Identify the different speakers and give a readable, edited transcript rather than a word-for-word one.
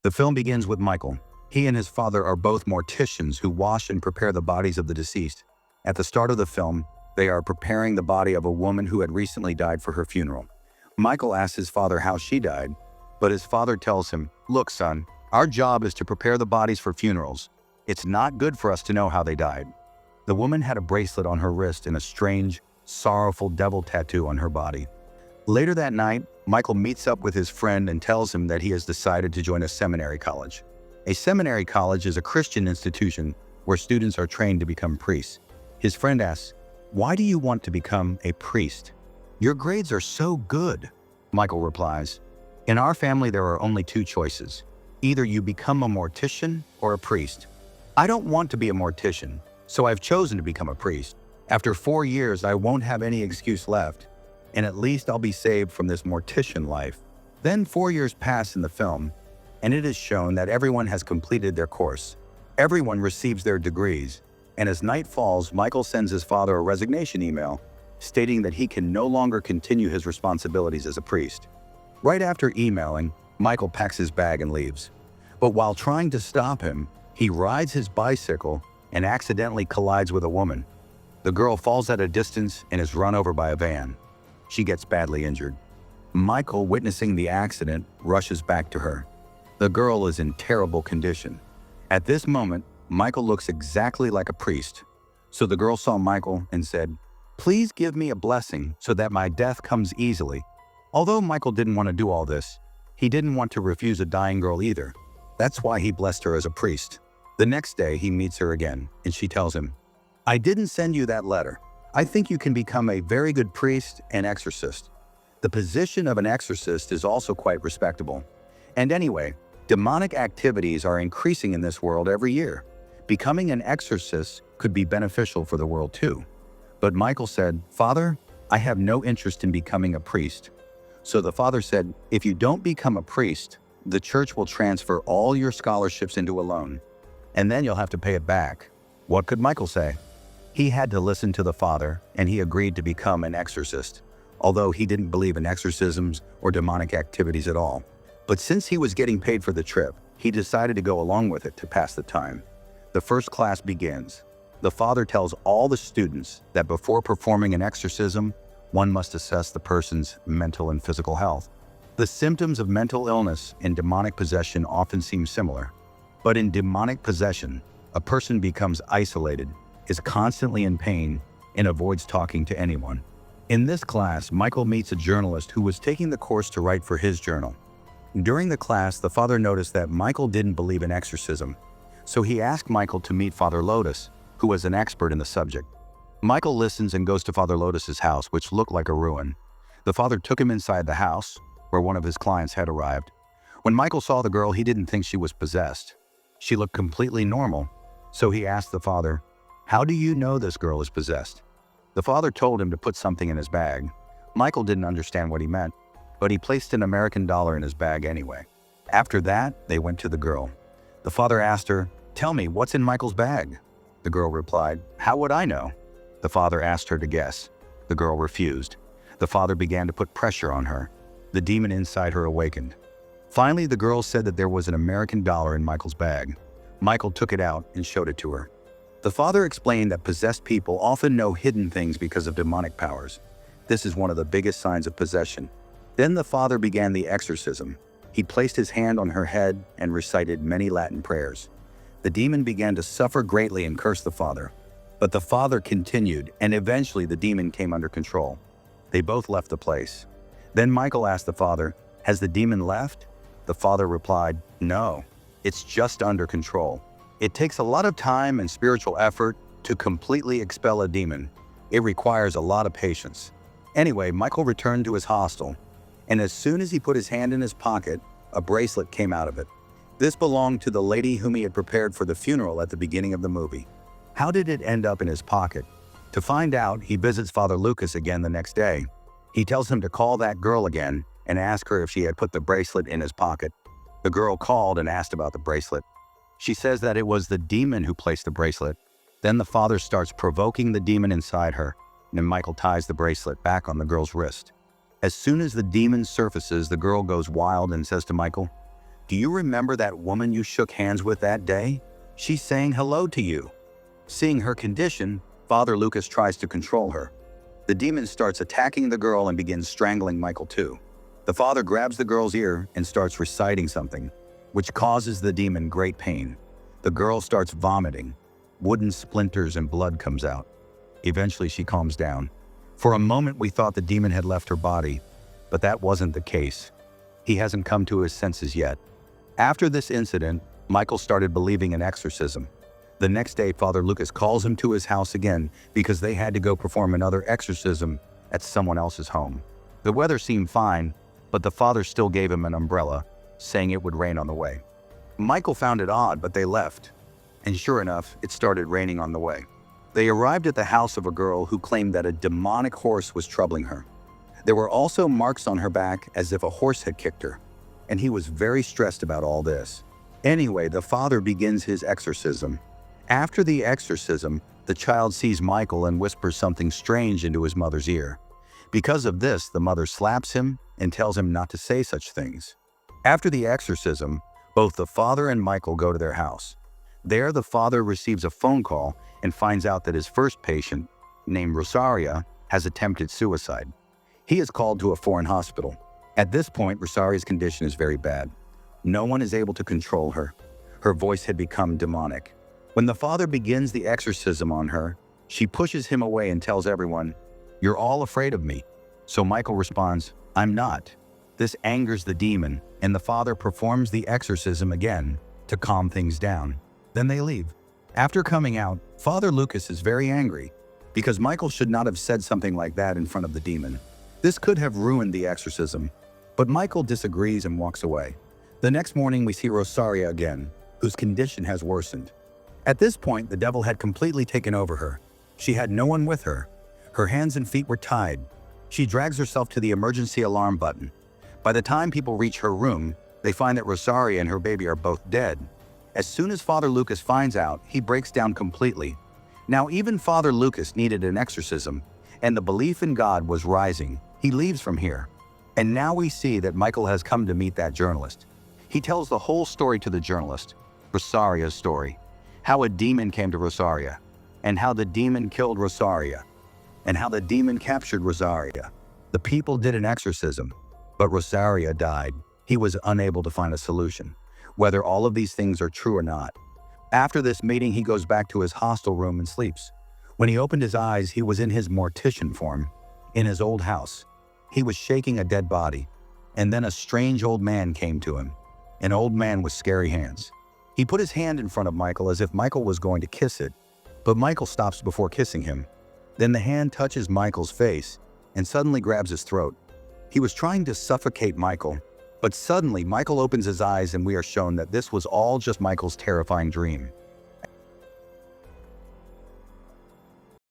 Speaker 1: The film begins with Michael. He and his father are both morticians who wash and prepare the bodies of the deceased. At the start of the film, they are preparing the body of a woman who had recently died for her funeral. Michael asks his father how she died, but his father tells him, "Look, son, our job is to prepare the bodies for funerals. It's not good for us to know how they died." The woman had a bracelet on her wrist and a strange, sorrowful devil tattoo on her body. Later that night, Michael meets up with his friend and tells him that he has decided to join a seminary college. A seminary college is a Christian institution where students are trained to become priests. His friend asks, "Why do you want to become a priest?" "Your grades are so good," Michael replies. "In our family, there are only two choices. Either you become a mortician or a priest. I don't want to be a mortician, so I've chosen to become a priest. After 4 years, I won't have any excuse left, and at least I'll be saved from this mortician life." Then 4 years pass in the film, and it is shown that everyone has completed their course. Everyone receives their degrees, and as night falls, Michael sends his father a resignation email stating that he can no longer continue his responsibilities as a priest. Right after emailing, Michael packs his bag and leaves. But while trying to stop him, he rides his bicycle and accidentally collides with a woman. The girl falls at a distance and is run over by a van. She gets badly injured. Michael, witnessing the accident, rushes back to her. The girl is in terrible condition. At this moment, Michael looks exactly like a priest. So the girl saw Michael and said, "Please give me a blessing so that my death comes easily." Although Michael didn't want to do all this, he didn't want to refuse a dying girl either. That's why he blessed her as a priest. The next day, he meets her again, and she tells him, "I didn't send you that letter. I think you can become a very good priest and exorcist. The position of an exorcist is also quite respectable. And anyway, demonic activities are increasing in this world every year. Becoming an exorcist could be beneficial for the world too." But Michael said, "Father, I have no interest in becoming a priest." So the father said, "If you don't become a priest, the church will transfer all your scholarships into a loan, and then you'll have to pay it back." What could Michael say? He had to listen to the father, and he agreed to become an exorcist, although he didn't believe in exorcisms or demonic activities at all. But since he was getting paid for the trip, he decided to go along with it to pass the time. The first class begins. The father tells all the students that before performing an exorcism, one must assess the person's mental and physical health. The symptoms of mental illness and demonic possession often seem similar. But in demonic possession, a person becomes isolated, is constantly in pain, and avoids talking to anyone. In this class, Michael meets a journalist who was taking the course to write for his journal. During the class, the father noticed that Michael didn't believe in exorcism, so he asked Michael to meet Father Lotus, who was an expert in the subject. Michael listens and goes to Father Lotus's house, which looked like a ruin. The father took him inside the house, where one of his clients had arrived. When Michael saw the girl, he didn't think she was possessed. She looked completely normal, so he asked the father, "How do you know this girl is possessed?" The father told him to put something in his bag. Michael didn't understand what he meant, but he placed an American dollar in his bag anyway. After that, they went to the girl. The father asked her, "Tell me, what's in Michael's bag?" The girl replied, "How would I know?" The father asked her to guess. The girl refused. The father began to put pressure on her. The demon inside her awakened. Finally, the girl said that there was an American dollar in Michael's bag. Michael took it out and showed it to her. The father explained that possessed people often know hidden things because of demonic powers. This is one of the biggest signs of possession. Then the father began the exorcism. He placed his hand on her head and recited many Latin prayers. The demon began to suffer greatly and curse the father. But the father continued, and eventually the demon came under control. They both left the place. Then Michael asked the father, "Has the demon left?" The father replied, "No, it's just under control. It takes a lot of time and spiritual effort to completely expel a demon. It requires a lot of patience." Anyway, Michael returned to his hostel, and as soon as he put his hand in his pocket, a bracelet came out of it. This belonged to the lady whom he had prepared for the funeral at the beginning of the movie. How did it end up in his pocket? To find out, he visits Father Lucas again the next day. He tells him to call that girl again and ask her if she had put the bracelet in his pocket. The girl called and asked about the bracelet. She says that it was the demon who placed the bracelet. Then the father starts provoking the demon inside her, and Michael ties the bracelet back on the girl's wrist. As soon as the demon surfaces, the girl goes wild and says to Michael, "Do you remember that woman you shook hands with that day? She's saying hello to you." Seeing her condition, Father Lucas tries to control her. The demon starts attacking the girl and begins strangling Michael too. The father grabs the girl's ear and starts reciting something, which causes the demon great pain. The girl starts vomiting. Wooden splinters and blood comes out. Eventually she calms down. For a moment we thought the demon had left her body, but that wasn't the case. He hasn't come to his senses yet. After this incident, Michael started believing in exorcism. The next day, Father Lucas calls him to his house again because they had to go perform another exorcism at someone else's home. The weather seemed fine, but the father still gave him an umbrella, saying it would rain on the way. Michael found it odd, but they left. And sure enough, it started raining on the way. They arrived at the house of a girl who claimed that a demonic horse was troubling her. There were also marks on her back as if a horse had kicked her, and he was very stressed about all this. Anyway, the father begins his exorcism. After the exorcism, the child sees Michael and whispers something strange into his mother's ear. Because of this, the mother slaps him and tells him not to say such things. After the exorcism, both the father and Michael go to their house. There, the father receives a phone call and finds out that his first patient, named Rosaria, has attempted suicide. He is called to a foreign hospital. At this point, Rosaria's condition is very bad. No one is able to control her. Her voice had become demonic. When the father begins the exorcism on her, she pushes him away and tells everyone, "You're all afraid of me." So Michael responds, "I'm not." This angers the demon, and the father performs the exorcism again to calm things down. Then they leave. After coming out, Father Lucas is very angry because Michael should not have said something like that in front of the demon. This could have ruined the exorcism, but Michael disagrees and walks away. The next morning we see Rosaria again, whose condition has worsened. At this point, the devil had completely taken over her. She had no one with her. Her hands and feet were tied. She drags herself to the emergency alarm button. By the time people reach her room, they find that Rosaria and her baby are both dead. As soon as Father Lucas finds out, he breaks down completely. Now even Father Lucas needed an exorcism, and the belief in God was rising. He leaves from here. And now we see that Michael has come to meet that journalist. He tells the whole story to the journalist, Rosaria's story. How a demon came to Rosaria, and how the demon killed Rosaria, and how the demon captured Rosaria. The people did an exorcism, but Rosaria died. He was unable to find a solution, whether all of these things are true or not. After this meeting, he goes back to his hostel room and sleeps. When he opened his eyes, he was in his mortician form, in his old house. He was shaking a dead body, and then a strange old man came to him, an old man with scary hands. He put his hand in front of Michael as if Michael was going to kiss it, but Michael stops before kissing him. Then the hand touches Michael's face and suddenly grabs his throat. He was trying to suffocate Michael, but suddenly Michael opens his eyes and we are shown that this was all just Michael's terrifying dream.